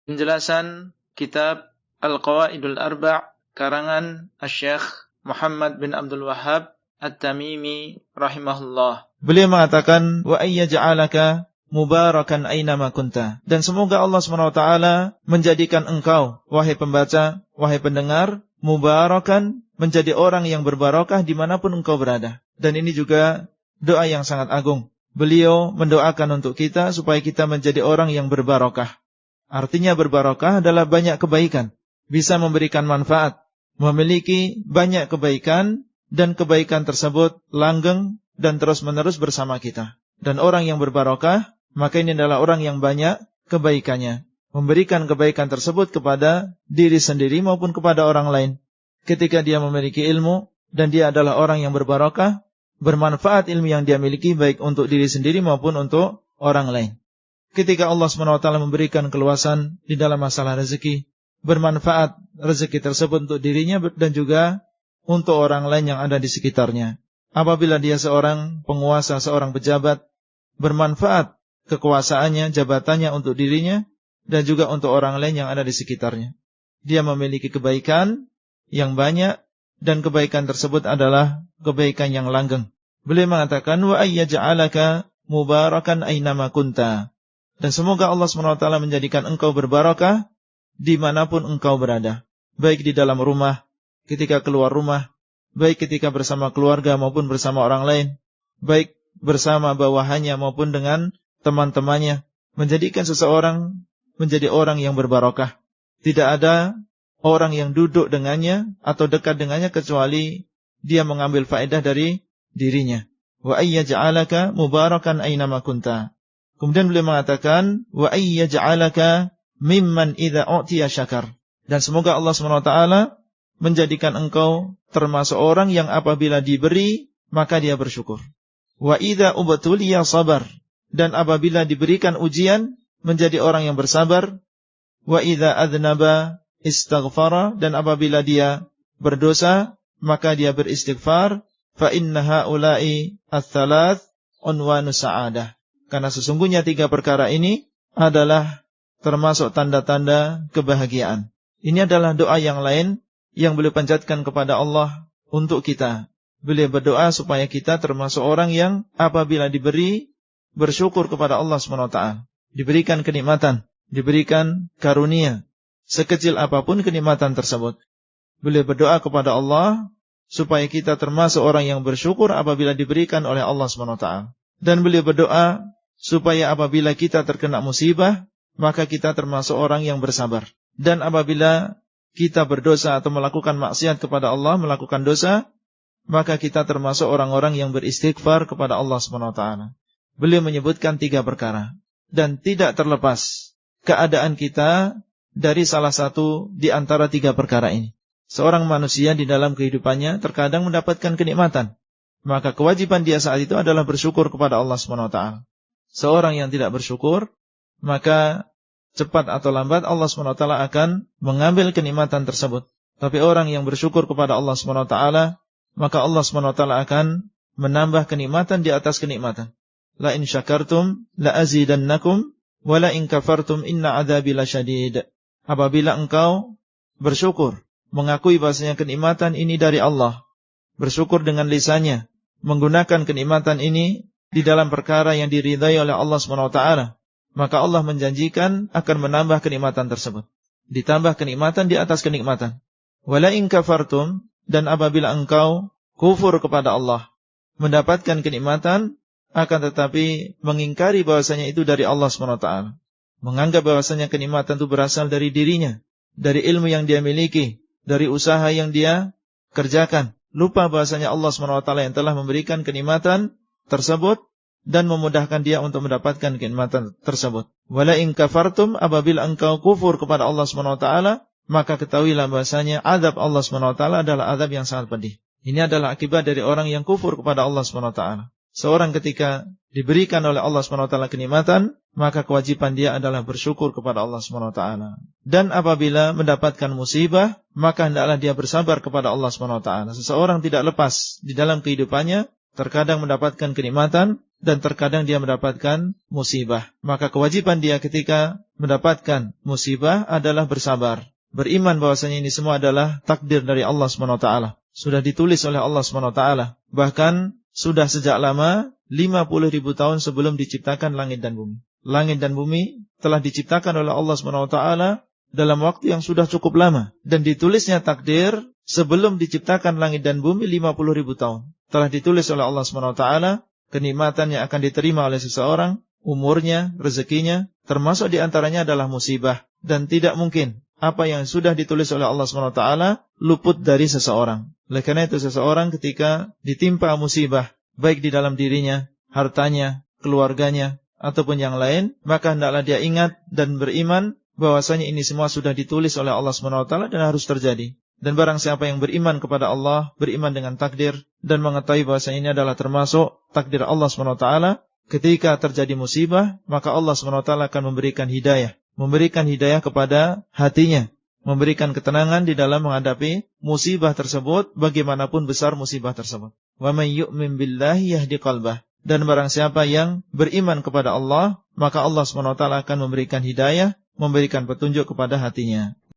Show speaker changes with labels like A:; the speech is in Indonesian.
A: Penjelasan kitab Al-Qawaidul Arba' karangan Asy-Syaikh Muhammad bin Abdul Wahhab At-Tamimi rahimahullah.
B: Beliau mengatakan wa ayyaj'alaka mubarakan aynama kunta, dan semoga Allah SWT menjadikan engkau wahai pembaca, wahai pendengar, mubarakan, menjadi orang yang berbarokah dimanapun engkau berada. Dan ini juga doa yang sangat agung. Beliau mendoakan untuk kita supaya kita menjadi orang yang berbarokah. Artinya berbarokah adalah banyak kebaikan, bisa memberikan manfaat, memiliki banyak kebaikan, dan kebaikan tersebut langgeng dan terus-menerus bersama kita. Dan orang yang berbarokah, maka ini adalah orang yang banyak kebaikannya, memberikan kebaikan tersebut kepada diri sendiri maupun kepada orang lain. Ketika dia memiliki ilmu dan dia adalah orang yang berbarokah, bermanfaat ilmu yang dia miliki baik untuk diri sendiri maupun untuk orang lain. Ketika Allah SWT memberikan keluasan di dalam masalah rezeki, bermanfaat rezeki tersebut untuk dirinya dan juga untuk orang lain yang ada di sekitarnya. Apabila dia seorang penguasa, seorang pejabat, bermanfaat kekuasaannya, jabatannya untuk dirinya dan juga untuk orang lain yang ada di sekitarnya. Dia memiliki kebaikan yang banyak dan kebaikan tersebut adalah kebaikan yang langgeng. Beliau mengatakan wa ayyaj'alaka mubarakan aynama kunta. Dan semoga Allah SWT menjadikan engkau berbarakah dimanapun engkau berada. Baik di dalam rumah, ketika keluar rumah, baik ketika bersama keluarga maupun bersama orang lain, baik bersama bawahannya maupun dengan teman-temannya. Menjadikan seseorang menjadi orang yang berbarakah. Tidak ada orang yang duduk dengannya atau dekat dengannya kecuali dia mengambil faedah dari dirinya. Wa ayyaj'alaka mubarakan aynama kunta. Kemudian beliau mengatakan wa ayyaj'alaka mimman idza u'tiya syakar. Dan semoga Allah SWT menjadikan engkau termasuk orang yang apabila diberi maka dia bersyukur. Wa idza ubtuliya sabar. Dan apabila diberikan ujian menjadi orang yang bersabar. Wa idza adznaba istaghfara. Dan apabila dia berdosa maka dia beristighfar. Fa inna haula'i ats-tsalaats unwanu sa'adah. Karena sesungguhnya 3 perkara ini adalah termasuk tanda-tanda kebahagiaan. Ini adalah doa yang lain yang beliau panjatkan kepada Allah untuk kita. Beliau berdoa supaya kita termasuk orang yang apabila diberi, bersyukur kepada Allah SWT. Diberikan kenikmatan, diberikan karunia, sekecil apapun kenikmatan tersebut. Beliau berdoa kepada Allah supaya kita termasuk orang yang bersyukur apabila diberikan oleh Allah SWT. Dan beliau berdoa supaya apabila kita terkena musibah, maka kita termasuk orang yang bersabar. Dan apabila kita berdosa atau melakukan maksiat kepada Allah, melakukan dosa, maka kita termasuk orang-orang yang beristighfar kepada Allah SWT. Beliau menyebutkan 3 perkara. Dan tidak terlepas keadaan kita dari salah satu di antara 3 perkara ini. Seorang manusia di dalam kehidupannya terkadang mendapatkan kenikmatan. Maka kewajiban dia saat itu adalah bersyukur kepada Allah SWT. Seorang yang tidak bersyukur, maka cepat atau lambat Allah SWT akan mengambil kenikmatan tersebut. Tapi orang yang bersyukur kepada Allah SWT, maka Allah SWT akan menambah kenikmatan di atas kenikmatan. La in syakartum la azidannakum wa la in kafartum inna adzabi lasyadid. Apabila engkau bersyukur, mengakui bahasanya kenikmatan ini dari Allah, bersyukur dengan lisannya, menggunakan kenikmatan ini di dalam perkara yang diridai oleh Allah SWT, maka Allah menjanjikan akan menambah kenikmatan tersebut. Ditambah kenikmatan di atas kenikmatan. Wala in kafartum, dan apabila engkau kufur kepada Allah, mendapatkan kenikmatan, akan tetapi mengingkari bahwasanya itu dari Allah SWT. Menganggap bahwasanya kenikmatan itu berasal dari dirinya, dari ilmu yang dia miliki, dari usaha yang dia kerjakan. Lupa bahwasanya Allah SWT yang telah memberikan kenikmatan tersebut dan memudahkan dia untuk mendapatkan kenikmatan tersebut. Wala in kafartum, apabila engkau kufur kepada Allah SWT, maka ketahuilah bahwasanya azab Allah SWT adalah azab yang sangat pedih. Ini adalah akibat dari orang yang kufur kepada Allah SWT. Seorang ketika diberikan oleh Allah SWT kenikmatan, maka kewajiban dia adalah bersyukur kepada Allah SWT. Dan apabila mendapatkan musibah, maka hendaklah dia bersabar kepada Allah SWT. Seseorang tidak lepas di dalam kehidupannya terkadang mendapatkan kenikmatan, dan terkadang dia mendapatkan musibah. Maka kewajiban dia ketika mendapatkan musibah adalah bersabar. Beriman bahwasanya ini semua adalah takdir dari Allah SWT. Sudah ditulis oleh Allah SWT. Bahkan sudah sejak lama, 50.000 tahun sebelum diciptakan langit dan bumi. Langit dan bumi telah diciptakan oleh Allah SWT dalam waktu yang sudah cukup lama. Dan ditulisnya takdir sebelum diciptakan langit dan bumi 50.000 tahun. Telah ditulis oleh Allah SWT kenikmatan yang akan diterima oleh seseorang, umurnya, rezekinya, termasuk diantaranya adalah musibah. Dan tidak mungkin apa yang sudah ditulis oleh Allah SWT luput dari seseorang. Oleh karena itu seseorang ketika ditimpa musibah, baik di dalam dirinya, hartanya, keluarganya, ataupun yang lain, maka hendaklah dia ingat dan beriman bahwasanya ini semua sudah ditulis oleh Allah SWT dan harus terjadi. Dan barang siapa yang beriman kepada Allah, beriman dengan takdir, dan mengetahui bahwasanya ini adalah termasuk takdir Allah SWT, ketika terjadi musibah, maka Allah SWT akan memberikan hidayah. Memberikan hidayah kepada hatinya, memberikan ketenangan di dalam menghadapi musibah tersebut, bagaimanapun besar musibah tersebut. Wa may yu'min billahi yahdi qalbah. Dan barang siapa yang beriman kepada Allah, maka Allah SWT akan memberikan hidayah, memberikan petunjuk kepada hatinya.